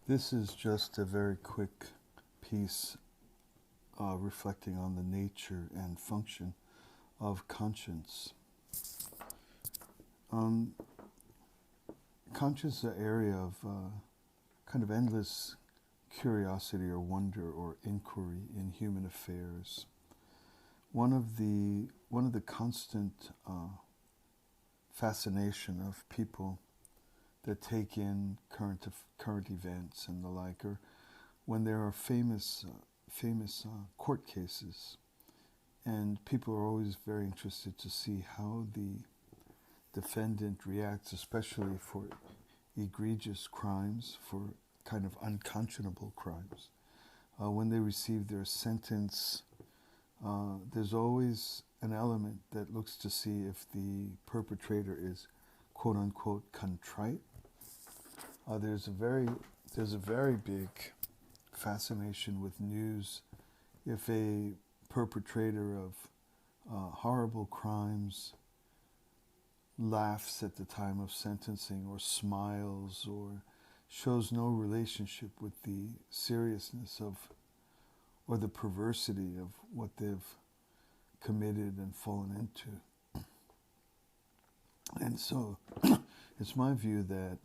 This is just a very quick piece reflecting on the nature and function of conscience. Um, Conscience is an area of kind of endless curiosity or wonder or inquiry in human affairs. One of the constant fascination of people that take in current events and the like, or when there are famous court cases, and people are always very interested to see how the defendant reacts, especially for egregious crimes, for kind of unconscionable crimes. When they receive their sentence, there's always an element that looks to see if the perpetrator is quote unquote contrite. There's a very big fascination with news if a perpetrator of horrible crimes laughs at the time of sentencing, or smiles, or shows no relationship with the seriousness of, or the perversity of what they've committed and fallen into. And so it's my view that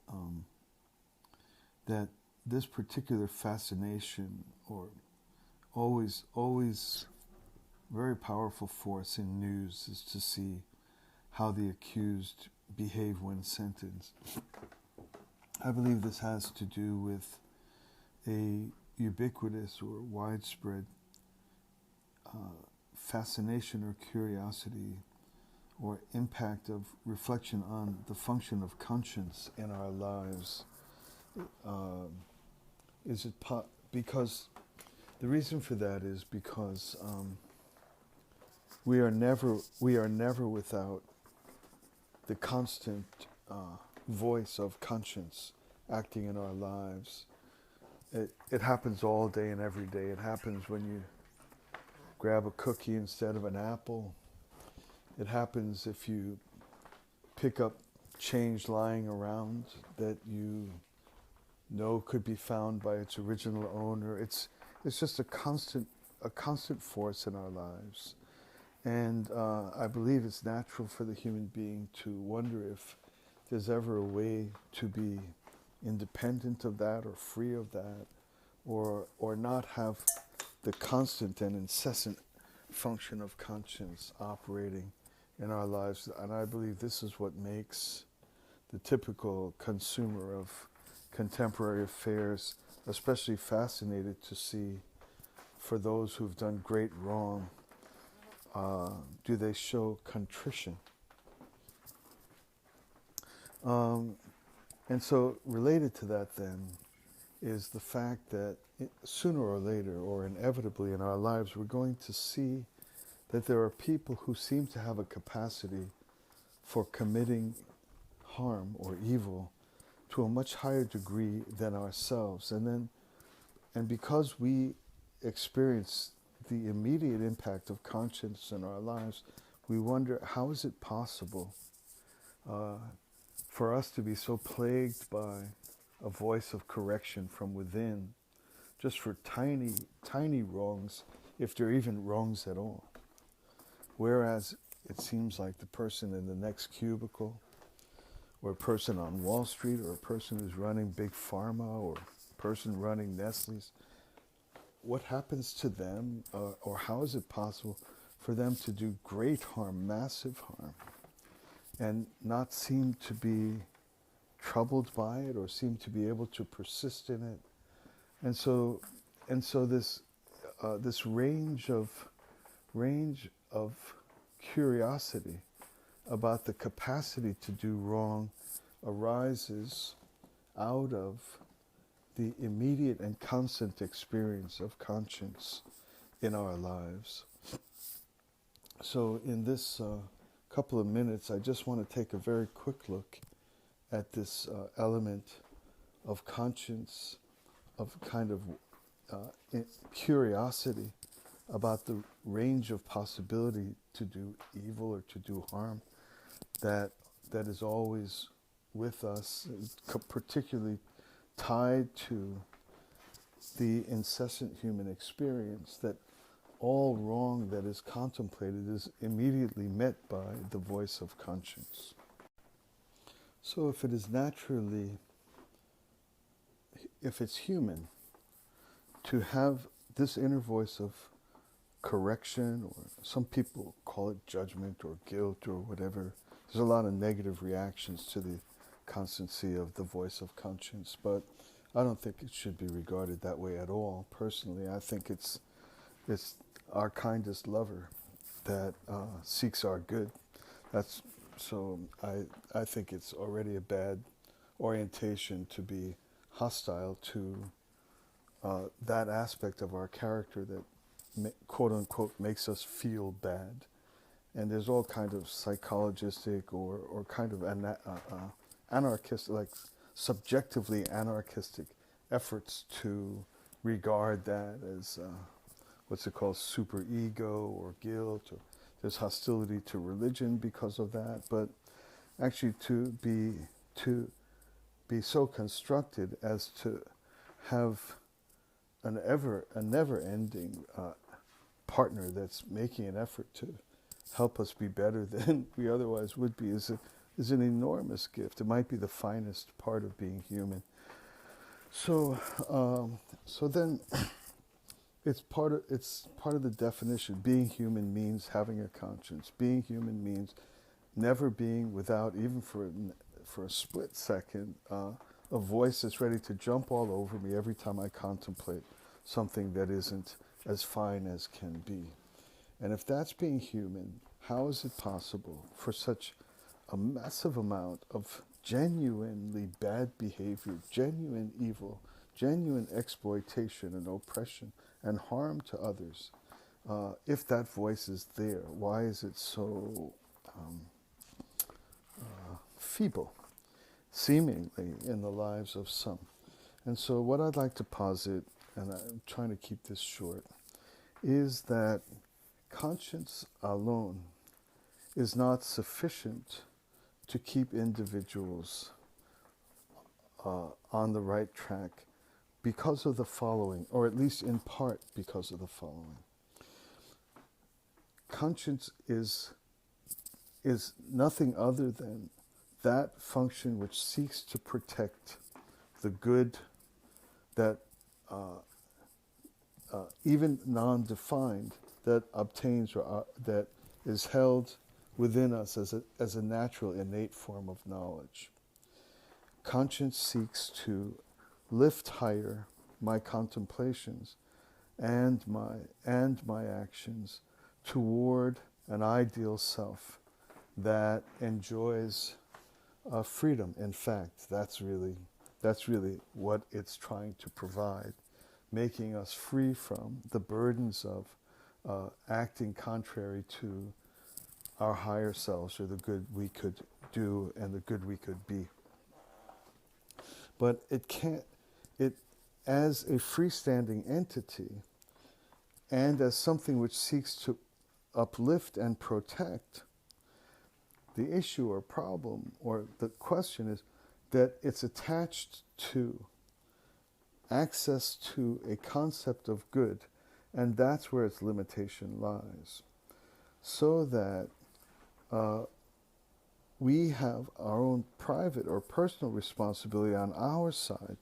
that this particular fascination, or always very powerful force in news, is to see how the accused behave when sentenced. I believe this has to do with a ubiquitous or widespread fascination or curiosity or impact of reflection on the function of conscience in our lives. Because the reason for that is because we are never without the constant voice of conscience acting in our lives. It happens all day and every day. It happens when you grab a cookie instead of an apple. It happens if you pick up change lying around that you know could be found by its original owner. It's just a constant force in our lives. And I believe it's natural for the human being to wonder if there's ever a way to be independent of that, or free of that, or not have the constant and incessant function of conscience operating in our lives. And I believe this is what makes the typical consumer of contemporary affairs especially fascinated to see, for those who've done great wrong, do they show contrition? And so related to that then is the fact that sooner or later, or inevitably in our lives, we're going to see that there are people who seem to have a capacity for committing harm or evil to a much higher degree than ourselves. And because we experience the immediate impact of conscience in our lives, we wonder, how is it possible for us to be so plagued by a voice of correction from within, just for tiny wrongs, if they're even wrongs at all? Whereas it seems like the person in the next cubicle, or a person on Wall Street, or a person who's running Big Pharma, or a person running Nestle's, what happens to them, or how is it possible for them to do great harm, massive harm, and not seem to be troubled by it, or seem to be able to persist in it? And so this range of curiosity about the capacity to do wrong arises out of the immediate and constant experience of conscience in our lives. So in this couple of minutes, I just want to take a very quick look at this element of conscience, of kind of curiosity about the range of possibility to do evil or to do harm that is always with us, particularly tied to the incessant human experience, that all wrong that is contemplated is immediately met by the voice of conscience. So if it is naturally, if it's human, to have this inner voice of correction, or some people call it judgment or guilt or whatever, there's a lot of negative reactions to the constancy of the voice of conscience, but I don't think it should be regarded that way at all. Personally, I think it's our kindest lover that seeks our good. That's so. I think it's already a bad orientation to be hostile to that aspect of our character that quote unquote makes us feel bad. And there's all kind of psychologistic or kind of anarchist, like subjectively anarchistic efforts to regard that as what's it called, superego or guilt, or there's hostility to religion because of that. But actually to be so constructed as to have a never-ending partner that's making an effort to help us be better than we otherwise would be is an enormous gift. It might be the finest part of being human. So then it's part of the definition. Being human means having a conscience. Being human means never being without, even for a split second, a voice that's ready to jump all over me every time I contemplate something that isn't as fine as can be. And if that's being human, how is it possible for such a massive amount of genuinely bad behavior, genuine evil, genuine exploitation and oppression and harm to others? If that voice is there, why is it so feeble, seemingly, in the lives of some? And so what I'd like to posit, and I'm trying to keep this short, is that conscience alone is not sufficient to keep individuals on the right track because of the following, or at least in part because of the following. Conscience is nothing other than that function which seeks to protect the good that, even non-defined, that obtains or that is held within us as a natural, innate form of knowledge. Conscience seeks to lift higher my contemplations and my actions toward an ideal self that enjoys freedom. In fact, that's really what it's trying to provide, making us free from the burdens of acting contrary to our higher selves, or the good we could do and the good we could be. But it as a freestanding entity, and as something which seeks to uplift and protect, the issue or problem or the question is that it's attached to access to a concept of good, and that's where its limitation lies. So that we have our own private or personal responsibility on our side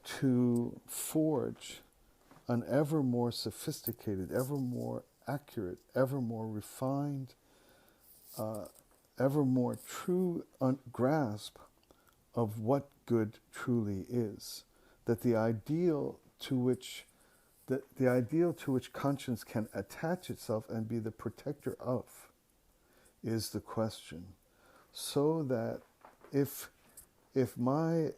to forge an ever more sophisticated, ever more accurate, ever more refined, ever more true grasp of what good truly is. That the ideal to which conscience can attach itself and be the protector of is the question. So that if my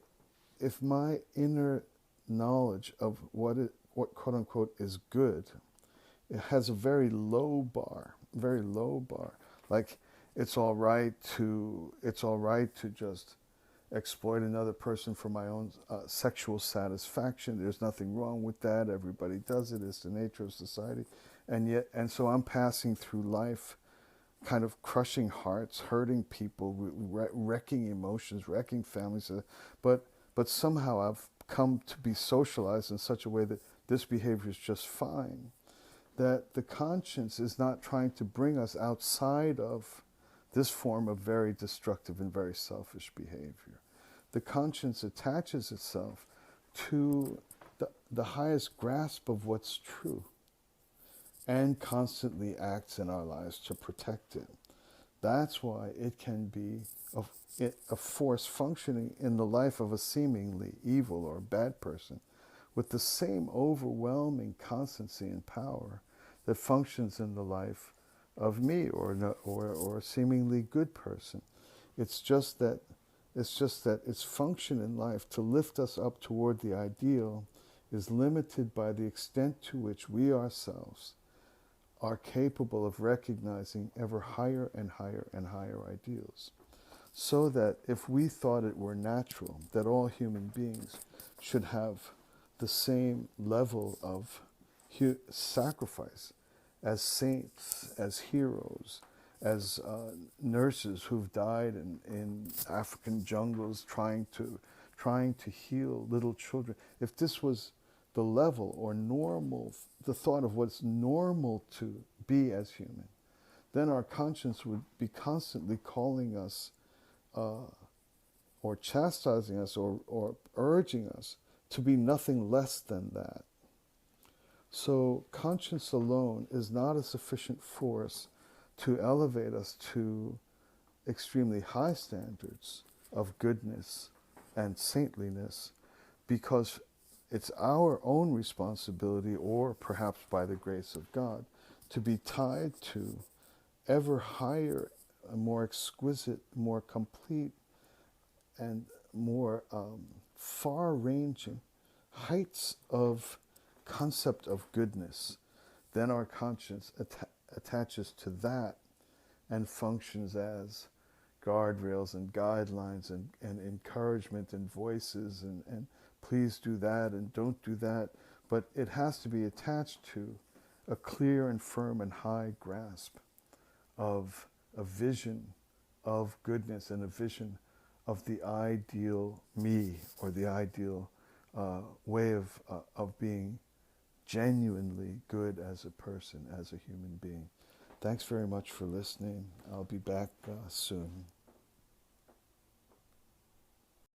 inner knowledge of what quote unquote is good, it has a very low bar. Like it's all right to just exploit another person for my own sexual satisfaction. There's nothing wrong with that. Everybody does it. It's the nature of society. And so I'm passing through life kind of crushing hearts, hurting people, wrecking emotions, wrecking families. But somehow I've come to be socialized in such a way that this behavior is just fine, that the conscience is not trying to bring us outside of this form of very destructive and very selfish behavior. The conscience attaches itself to the highest grasp of what's true and constantly acts in our lives to protect it. That's why it can be a force functioning in the life of a seemingly evil or bad person with the same overwhelming constancy and power that functions in the life of me or a seemingly good person. It's just that its function in life to lift us up toward the ideal is limited by the extent to which we ourselves are capable of recognizing ever higher and higher and higher ideals. So that if we thought it were natural that all human beings should have the same level of sacrifice as saints, as heroes, as nurses who've died in African jungles trying to heal little children, if this was the level or normal, the thought of what's normal to be as human, then our conscience would be constantly calling us or chastising us or urging us to be nothing less than that. So conscience alone is not a sufficient force to elevate us to extremely high standards of goodness and saintliness, because it's our own responsibility, or perhaps by the grace of God, to be tied to ever higher, more exquisite, more complete, and more far-ranging heights of concept of goodness. Then our conscience attaches to that and functions as guardrails and guidelines and encouragement and voices and please do that and don't do that. But it has to be attached to a clear and firm and high grasp of a vision of goodness and a vision of the ideal me, or the ideal way of being genuinely good as a person, as a human being. Thanks very much for listening. I'll be back soon.